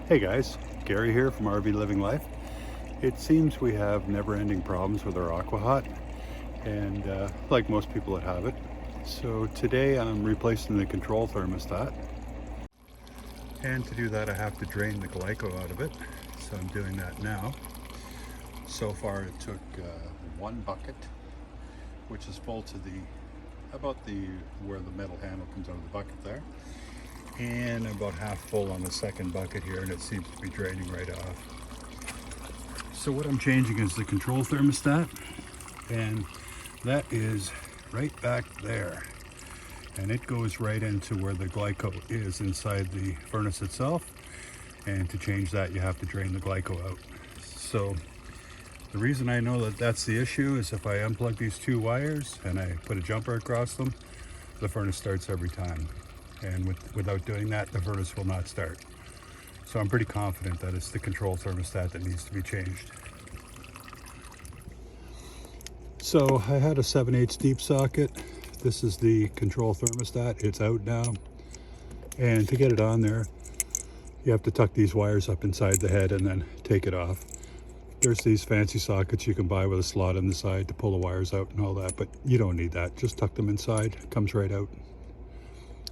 Hey guys, Gary here from RVLiving Life. It seems we have never-ending problems with our Aquahot, and like most people that have it. So today I'm replacing the control thermostat, and to do that I have to drain the glyco out of it. So I'm doing that now. So far it took one bucket, which is full to where the metal handle comes out of the bucket there, and about half full on the second bucket here, and it seems to be draining right off. So what I'm changing is the control thermostat, and that is right back there, and it goes right into where the glyco is inside the furnace itself. And to change that you have to drain the glyco out. So the reason I know that that's the issue is if I unplug these two wires and I put a jumper across them, the furnace starts every time. And without doing that, the furnace will not start. So I'm pretty confident that it's the control thermostat that needs to be changed. So I had a 7/8 deep socket. This is the control thermostat. It's out now. And to get it on there, you have to tuck these wires up inside the head and then take it off. There's these fancy sockets you can buy with a slot on the side to pull the wires out and all that, but you don't need that. Just tuck them inside, it comes right out.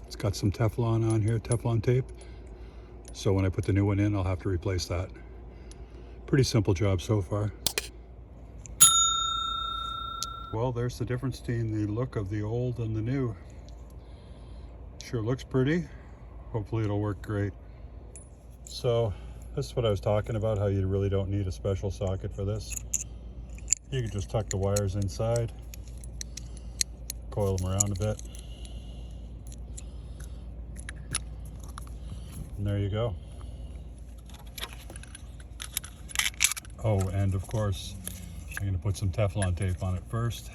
It's got some Teflon on here, Teflon tape. So when I put the new one in, I'll have to replace that. Pretty simple job so far. Well, there's the difference between the look of the old and the new. Sure looks pretty. Hopefully it'll work great. So this is what I was talking about, how you really don't need a special socket for this. You can just tuck the wires inside, coil them around a bit, and there you go. Oh, and of course, I'm going to put some Teflon tape on it first.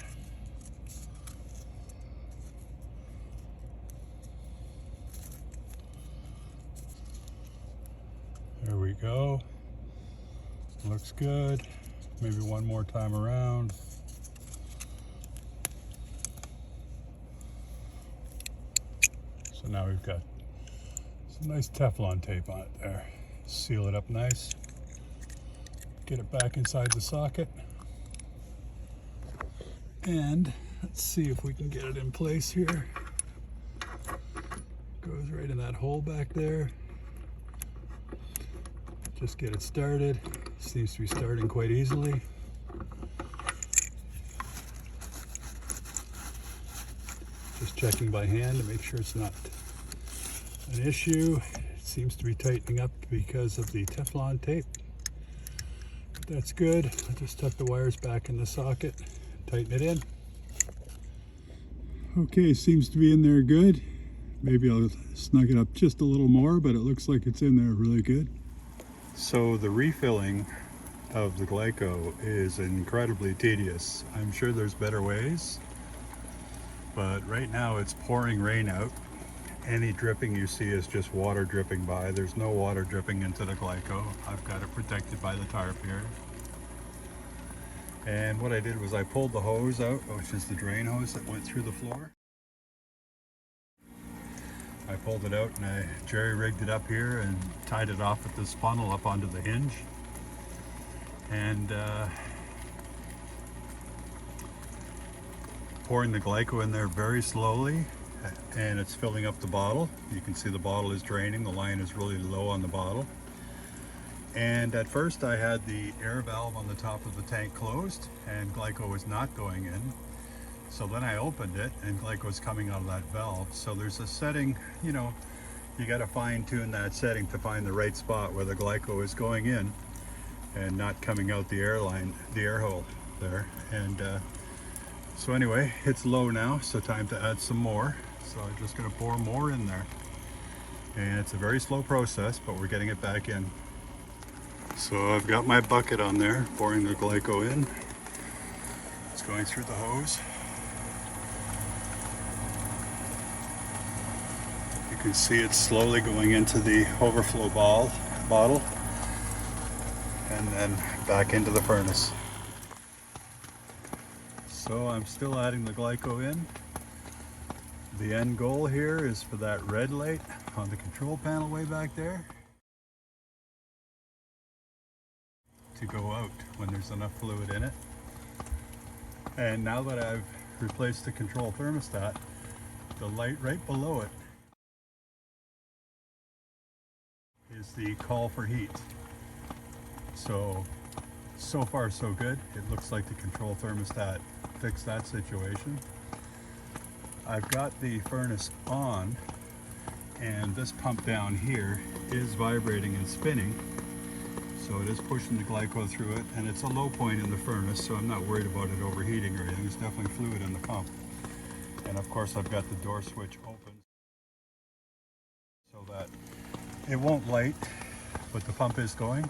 There we go. Looks good. Maybe one more time around. So now we've got some nice Teflon tape on it there. Seal it up nice. Get it back inside the socket. And let's see if we can get it in place here. Goes right in that hole back there. Just get it started. Seems to be starting quite easily. Just checking by hand to make sure it's not an issue. It seems to be tightening up because of the Teflon tape. That's good. I'll just tuck the wires back in the socket, tighten it in. Okay, seems to be in there good. Maybe I'll snug it up just a little more, but it looks like it's in there really good. So the refilling of the glyco is incredibly tedious. I'm sure there's better ways, but right now it's pouring rain out. Any dripping you see is just water dripping by. There's no water dripping into the glyco. I've got it protected by the tarp here. And what I did was I pulled the hose out, which is the drain hose that went through the floor. I pulled it out and I jerry-rigged it up here and tied it off with this funnel up onto the hinge. And pouring the glyco in there very slowly, and it's filling up the bottle. You can see the bottle is draining. The line is really low on the bottle. And at first I had the air valve on the top of the tank closed and glyco was not going in. So then I opened it and glyco is coming out of that valve. So there's a setting, you got to fine tune that setting to find the right spot where the glyco is going in and not coming out the air line, the air hole there. And so anyway, it's low now, so time to add some more. So I'm just going to pour more in there. And it's a very slow process, but we're getting it back in. So I've got my bucket on there, pouring the glyco in. It's going through the hose. You can see it's slowly going into the overflow bottle and then back into the furnace. So I'm still adding the glyco in. The end goal here is for that red light on the control panel way back there to go out when there's enough fluid in it. And now that I've replaced the control thermostat, the light right below it is the call for heat. So far so good. It looks like the control thermostat fixed that situation. I've got the furnace on, and this pump down here is vibrating and spinning. So it is pushing the glyco through it, and it's a low point in the furnace, so I'm not worried about it overheating or anything. There's definitely fluid in the pump. And of course I've got the door switch open so that it won't light, but the pump is going.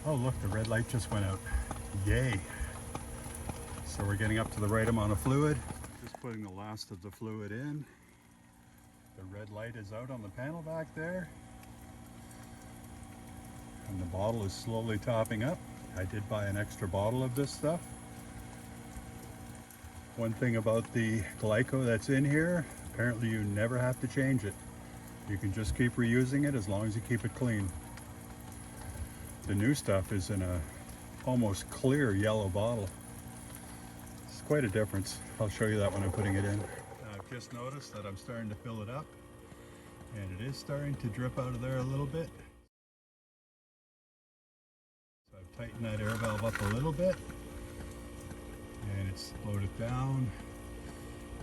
Oh look, the red light just went out. Yay! So we're getting up to the right amount of fluid. Just putting the last of the fluid in. The red light is out on the panel back there. And the bottle is slowly topping up. I did buy an extra bottle of this stuff. One thing about the glyco that's in here, apparently you never have to change it. You can just keep reusing it as long as you keep it clean. The new stuff is in a almost clear yellow bottle. It's quite a difference. I'll show you that when I'm putting it in. I've just noticed that I'm starting to fill it up, and it is starting to drip out of there a little bit. So I've tightened that air valve up a little bit, and it's slowed it down.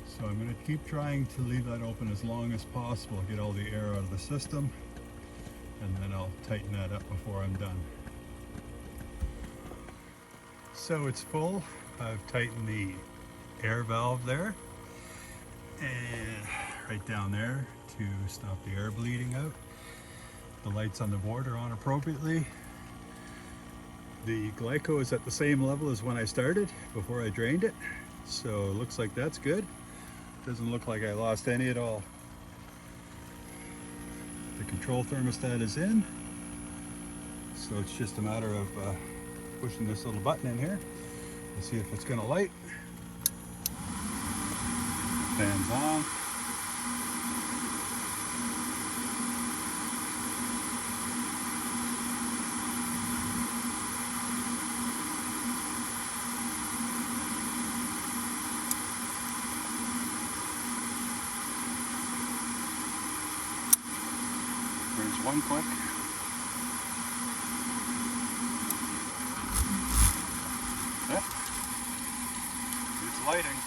So I'm going to keep trying to leave that open as long as possible, get all the air out of the system, and then I'll tighten that up before I'm done. So it's full. I've tightened the air valve there and right down there to stop the air bleeding out. The lights on the board are on appropriately. The glyco is at the same level as when I started before I drained it, so it looks like that's good. Doesn't look like I lost any at all. The control thermostat is in, so it's just a matter of pushing this little button in here and see if it's going to light. Fans on. There's one click. Yep. It's lighting.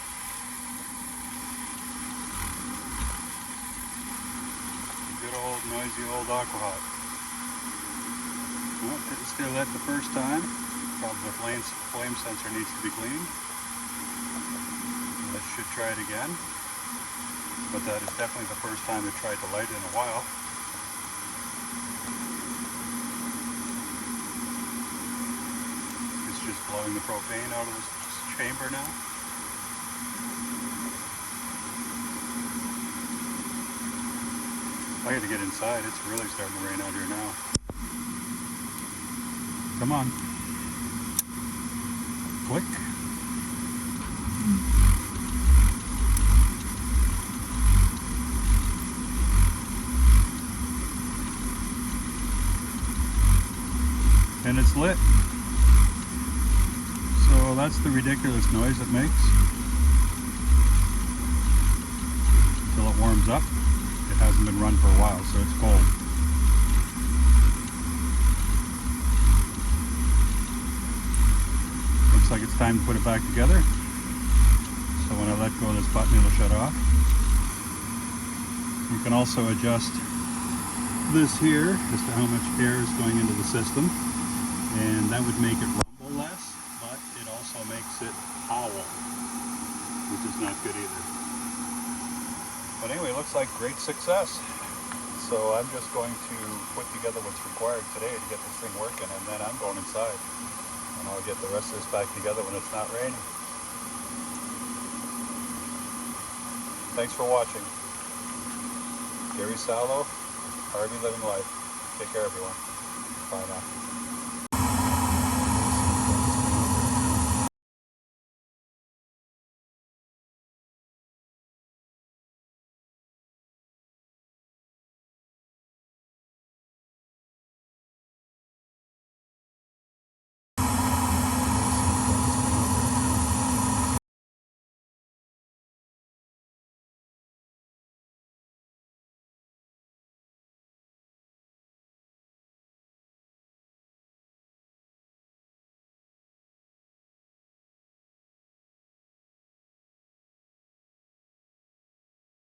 Good old noisy old Aquahot. Well, didn't still lit the first time. Probably the flame sensor needs to be cleaned. Let's should try it again. But that is definitely the first time it tried to light in a while. Just blowing the propane out of this chamber now. I got to get inside. It's really starting to rain out here now. Come on. Click. And it's lit. So that's the ridiculous noise it makes until it warms up. It hasn't been run for a while, so it's cold. Looks like it's time to put it back together. So when I let go of this button, it'll shut off. You can also adjust this here as to how much air is going into the system, and that would make it rumble less, but it also makes it howl, which is not good either. But anyway, it looks like great success. So I'm just going to put together what's required today to get this thing working, and then I'm going inside. And I'll get the rest of this back together when it's not raining. Thanks for watching. Gary Sallow, RVLiving Life. Take care, everyone. Bye now.